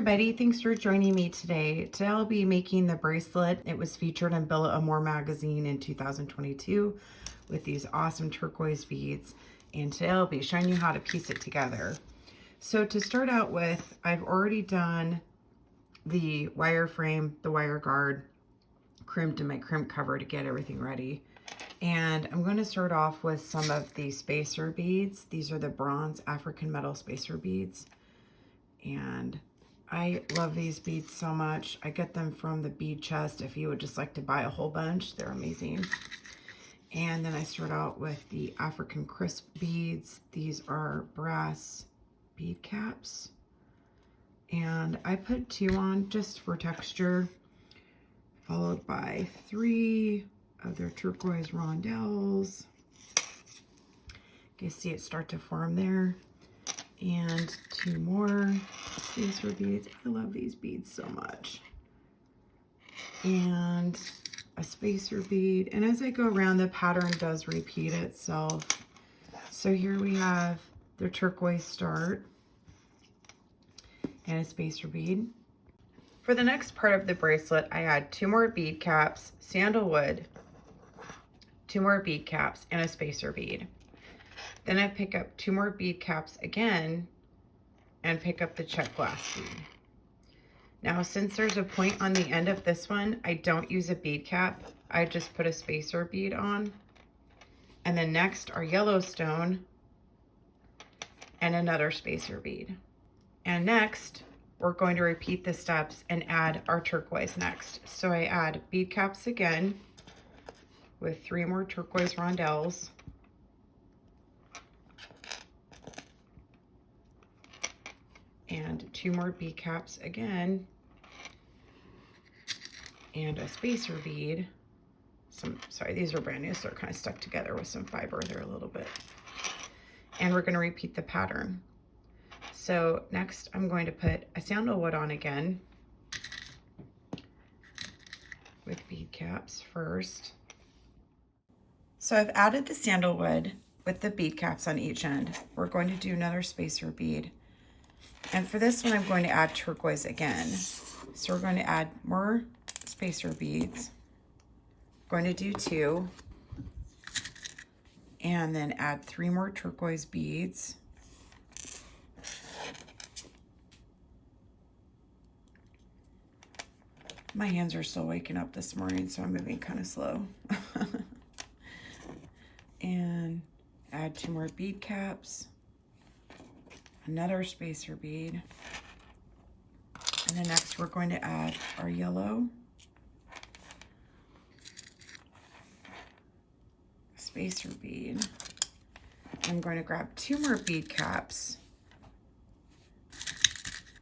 everybody, thanks for joining me today. Today I'll be making the bracelet. It was featured in Belle Armoire Magazine in 2022 with these awesome turquoise beads. And today I'll be showing you how to piece it together. So to start out with, I've already done the wire frame, the wire guard, crimped in my crimp cover to get everything ready. And I'm going to start off with some of the spacer beads. These are the bronze African metal spacer beads. And I love these beads so much. I get them from the bead chest. If you would just like to buy a whole bunch, they're amazing. And then I start out with the African crisp beads. These are brass bead caps. And I put 2 on just for texture, followed by 3 of their turquoise rondelles. You see it start to form there. And 2 more spacer beads. I love these beads so much. And a spacer bead. And as I go around, the pattern does repeat itself. So here we have the turquoise start and a spacer bead. For the next part of the bracelet, I add 2 more bead caps, sandalwood, 2 more bead caps, and a spacer bead. Then I pick up 2 more bead caps again and pick up the check glass bead. Now, since there's a point on the end of this one, I don't use a bead cap. I just put a spacer bead on. And then next are Yellowstone and another spacer bead. And next, we're going to repeat the steps and add our turquoise next. So I add bead caps again with 3 more turquoise rondelles. And 2 more bead caps again, and a spacer bead. Sorry, these are brand new, so they're kind of stuck together with some fiber there a little bit. And we're going to repeat the pattern. So next, I'm going to put a sandalwood on again with bead caps first. So I've added the sandalwood with the bead caps on each end. We're going to do another spacer bead. And for this one, I'm going to add turquoise again. So we're going to add more spacer beads. Going to do 2. And then add 3 more turquoise beads. My hands are still waking up this morning, so I'm moving kind of slow. And add 2 more bead caps. Another spacer bead, and then next we're going to add our yellow, spacer bead. I'm going to grab 2 more bead caps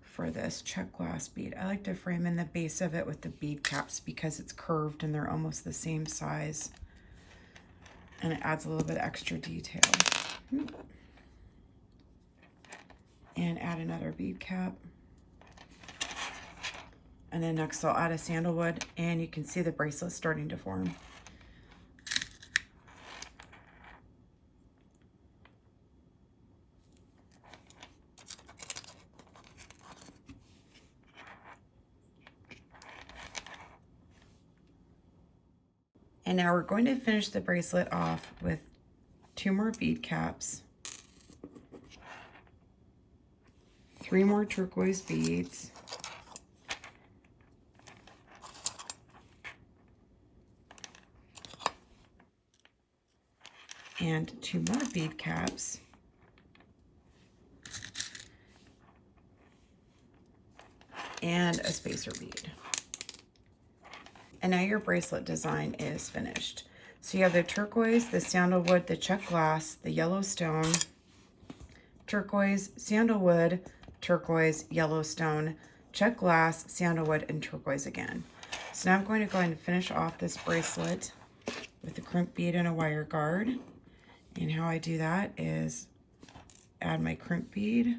for this check glass bead. I like to frame in the base of it with the bead caps because it's curved and they're almost the same size, and it adds a little bit extra detail. And add another bead cap. And then next I'll add a sandalwood, and you can see the bracelet starting to form. And now we're going to finish the bracelet off with 2 more bead caps, 3 more turquoise beads, and 2 more bead caps, and a spacer bead. And now your bracelet design is finished. So you have the turquoise, the sandalwood, the check glass, the Yellowstone, turquoise, sandalwood, turquoise, Yellowstone, check glass, sandalwood, and turquoise again. So now I'm going to go ahead and finish off this bracelet with a crimp bead and a wire guard. And how I do that is add my crimp bead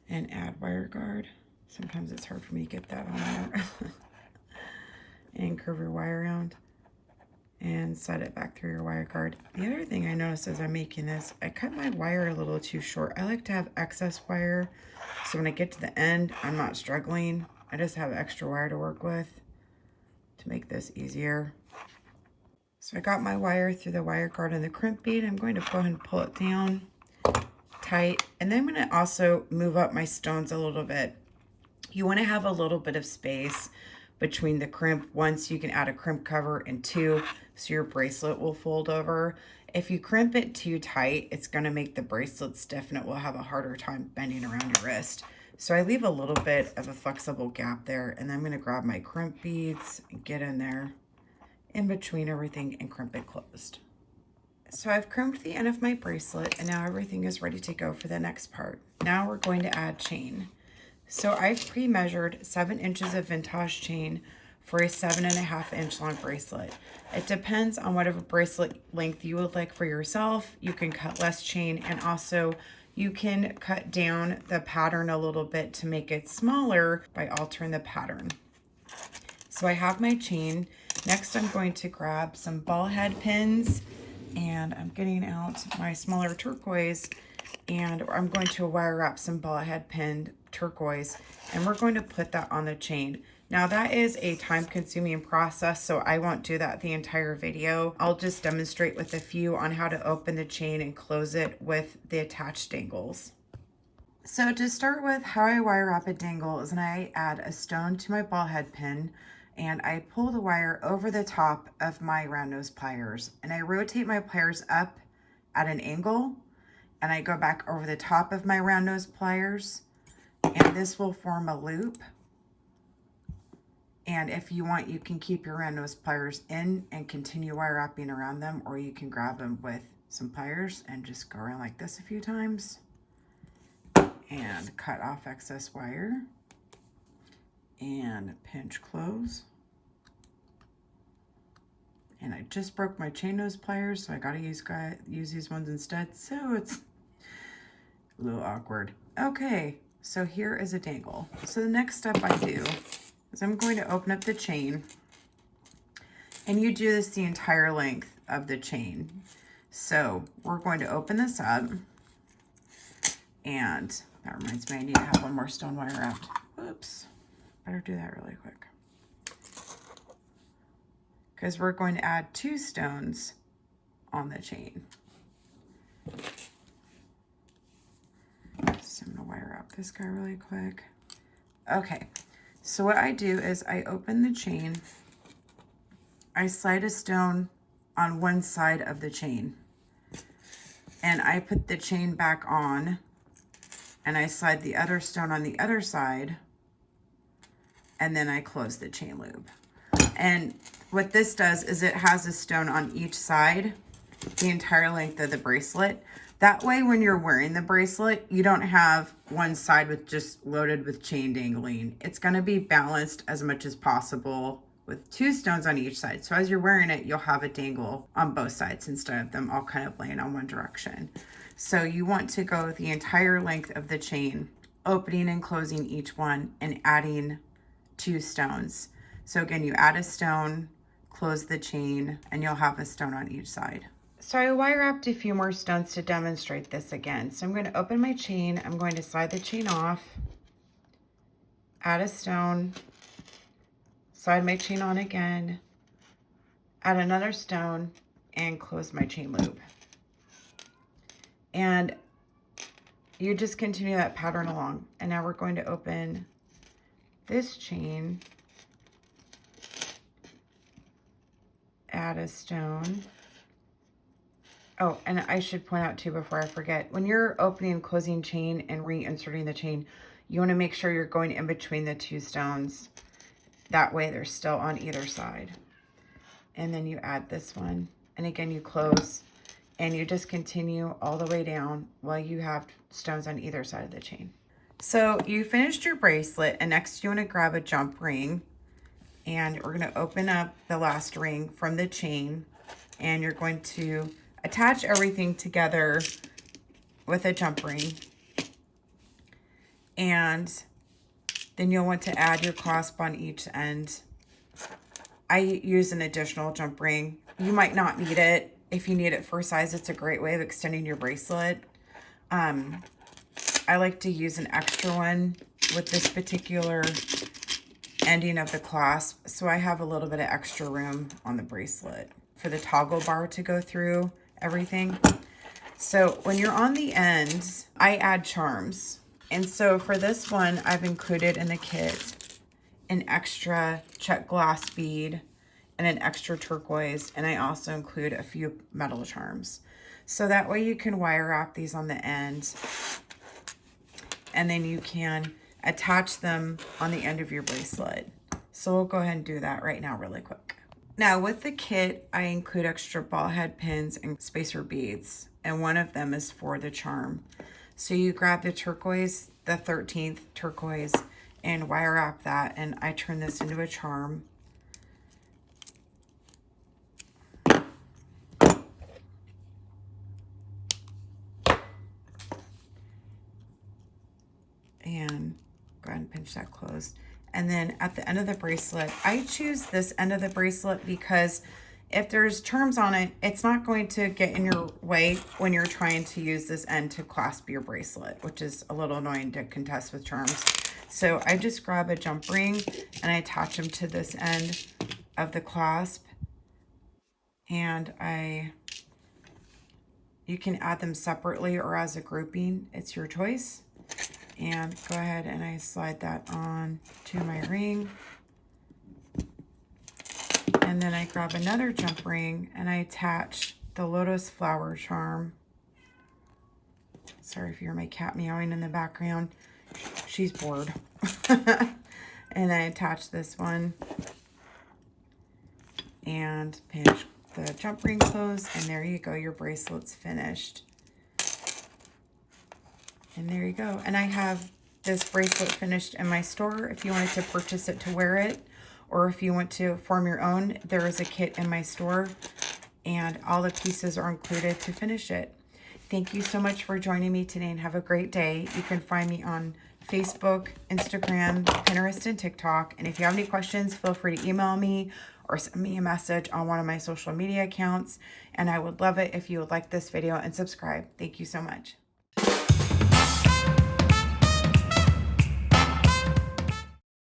and add wire guard. Sometimes it's hard for me to get that on there. And curve your wire around and set it back through your wire guard. The other thing I noticed as I'm making this, I cut my wire a little too short. I like to have excess wire, so when I get to the end, I'm not struggling. I just have extra wire to work with to make this easier. So I got my wire through the wire guard and the crimp bead. I'm going to go ahead and pull it down tight, and then I'm going to also move up my stones a little bit. You want to have a little bit of space between the crimp. Once you can add a crimp cover, and two, so your bracelet will fold over. If you crimp it too tight, it's going to make the bracelet stiff and it will have a harder time bending around your wrist. So I leave a little bit of a flexible gap there, and then I'm going to grab my crimp beads and get in there in between everything and crimp it closed. So I've crimped the end of my bracelet, and now everything is ready to go for the next part. Now we're going to add chain. So I've pre-measured 7 inches of vintage chain for a 7.5 inch long bracelet. It depends on whatever bracelet length you would like for yourself. You can cut less chain, and also you can cut down the pattern a little bit to make it smaller by altering the pattern. So I have my chain. Next, I'm going to grab some ball head pins, and I'm getting out my smaller turquoise, and I'm going to wire up some ball head pin turquoise, and we're going to put that on the chain. Now that is a time-consuming process, so I won't do that the entire video. I'll just demonstrate with a few on how to open the chain and close it with the attached dangles. So to start with, how I wire up a dangle is when I add a stone to my ball head pin, and I pull the wire over the top of my round nose pliers, and I rotate my pliers up at an angle, and I go back over the top of my round nose pliers, and this will form a loop. And if you want, you can keep your round nose pliers in and continue wire wrapping around them, or you can grab them with some pliers and just go around like this a few times and cut off excess wire and pinch close. And I just broke my chain nose pliers, so I gotta use these ones instead, so it's a little awkward. Okay, so here is a dangle. So the next step I do is I'm going to open up the chain, and you do this the entire length of the chain. So we're going to open this up, and that reminds me I need to have one more stone wire wrapped. Whoops, better do that really quick, because we're going to add 2 stones on the chain. So I'm gonna wire up this guy really quick. Okay, so what I do is I open the chain, I slide a stone on one side of the chain, and I put the chain back on, and I slide the other stone on the other side, and then I close the chain loop. And what this does is it has a stone on each side the entire length of the bracelet. That way, when you're wearing the bracelet, you don't have one side with just loaded with chain dangling. It's going to be balanced as much as possible with 2 stones on each side. So as you're wearing it, you'll have a dangle on both sides instead of them all kind of laying on one direction. So you want to go the entire length of the chain, opening and closing each one and adding 2 stones. So again, you add a stone, close the chain, and you'll have a stone on each side. So I wire wrapped a few more stones to demonstrate this again. So I'm going to open my chain, I'm going to slide the chain off, add a stone, slide my chain on again, add another stone, and close my chain loop. And you just continue that pattern along. And now we're going to open this chain, add a stone. Oh, and I should point out too before I forget, when you're opening and closing chain and reinserting the chain, you want to make sure you're going in between the 2 stones. That way they're still on either side. And then you add this one, and again you close, and you just continue all the way down while you have stones on either side of the chain. So you finished your bracelet, and next you want to grab a jump ring, and we're going to open up the last ring from the chain, and you're going to attach everything together with a jump ring, and then you'll want to add your clasp on each end. I use an additional jump ring You might not need it. If you need it for size, it's a great way of extending your bracelet. I like to use an extra one with this particular ending of the clasp, so I have a little bit of extra room on the bracelet for the toggle bar to go through everything. So when you're on the ends, I add charms. And so for this one, I've included in the kit an extra check glass bead and an extra turquoise, and I also include a few metal charms. So that way you can wire wrap these on the end, and then you can attach them on the end of your bracelet. So we'll go ahead and do that right now really quick. Now with the kit, I include extra ball head pins and spacer beads, and one of them is for the charm. So you grab the turquoise, the 13th turquoise, and wire wrap that, and I turn this into a charm. And go ahead and pinch that closed. And then at the end of the bracelet, I choose this end of the bracelet because if there's charms on it, it's not going to get in your way when you're trying to use this end to clasp your bracelet, which is a little annoying to contest with charms. So I just grab a jump ring and I attach them to this end of the clasp. And you can add them separately or as a grouping. It's your choice. And go ahead and I slide that on to my ring. And then I grab another jump ring and I attach the lotus flower charm. Sorry if you hear my cat meowing in the background. She's bored. And I attach this one and pinch the jump ring closed, and there you go, your bracelet's finished. And there you go. And I have this bracelet finished in my store. If you wanted to purchase it to wear it, or if you want to form your own, there is a kit in my store, and all the pieces are included to finish it. Thank you so much for joining me today, and have a great day. You can find me on Facebook, Instagram, Pinterest, and TikTok. And if you have any questions, feel free to email me or send me a message on one of my social media accounts. And I would love it if you would like this video and subscribe. Thank you so much.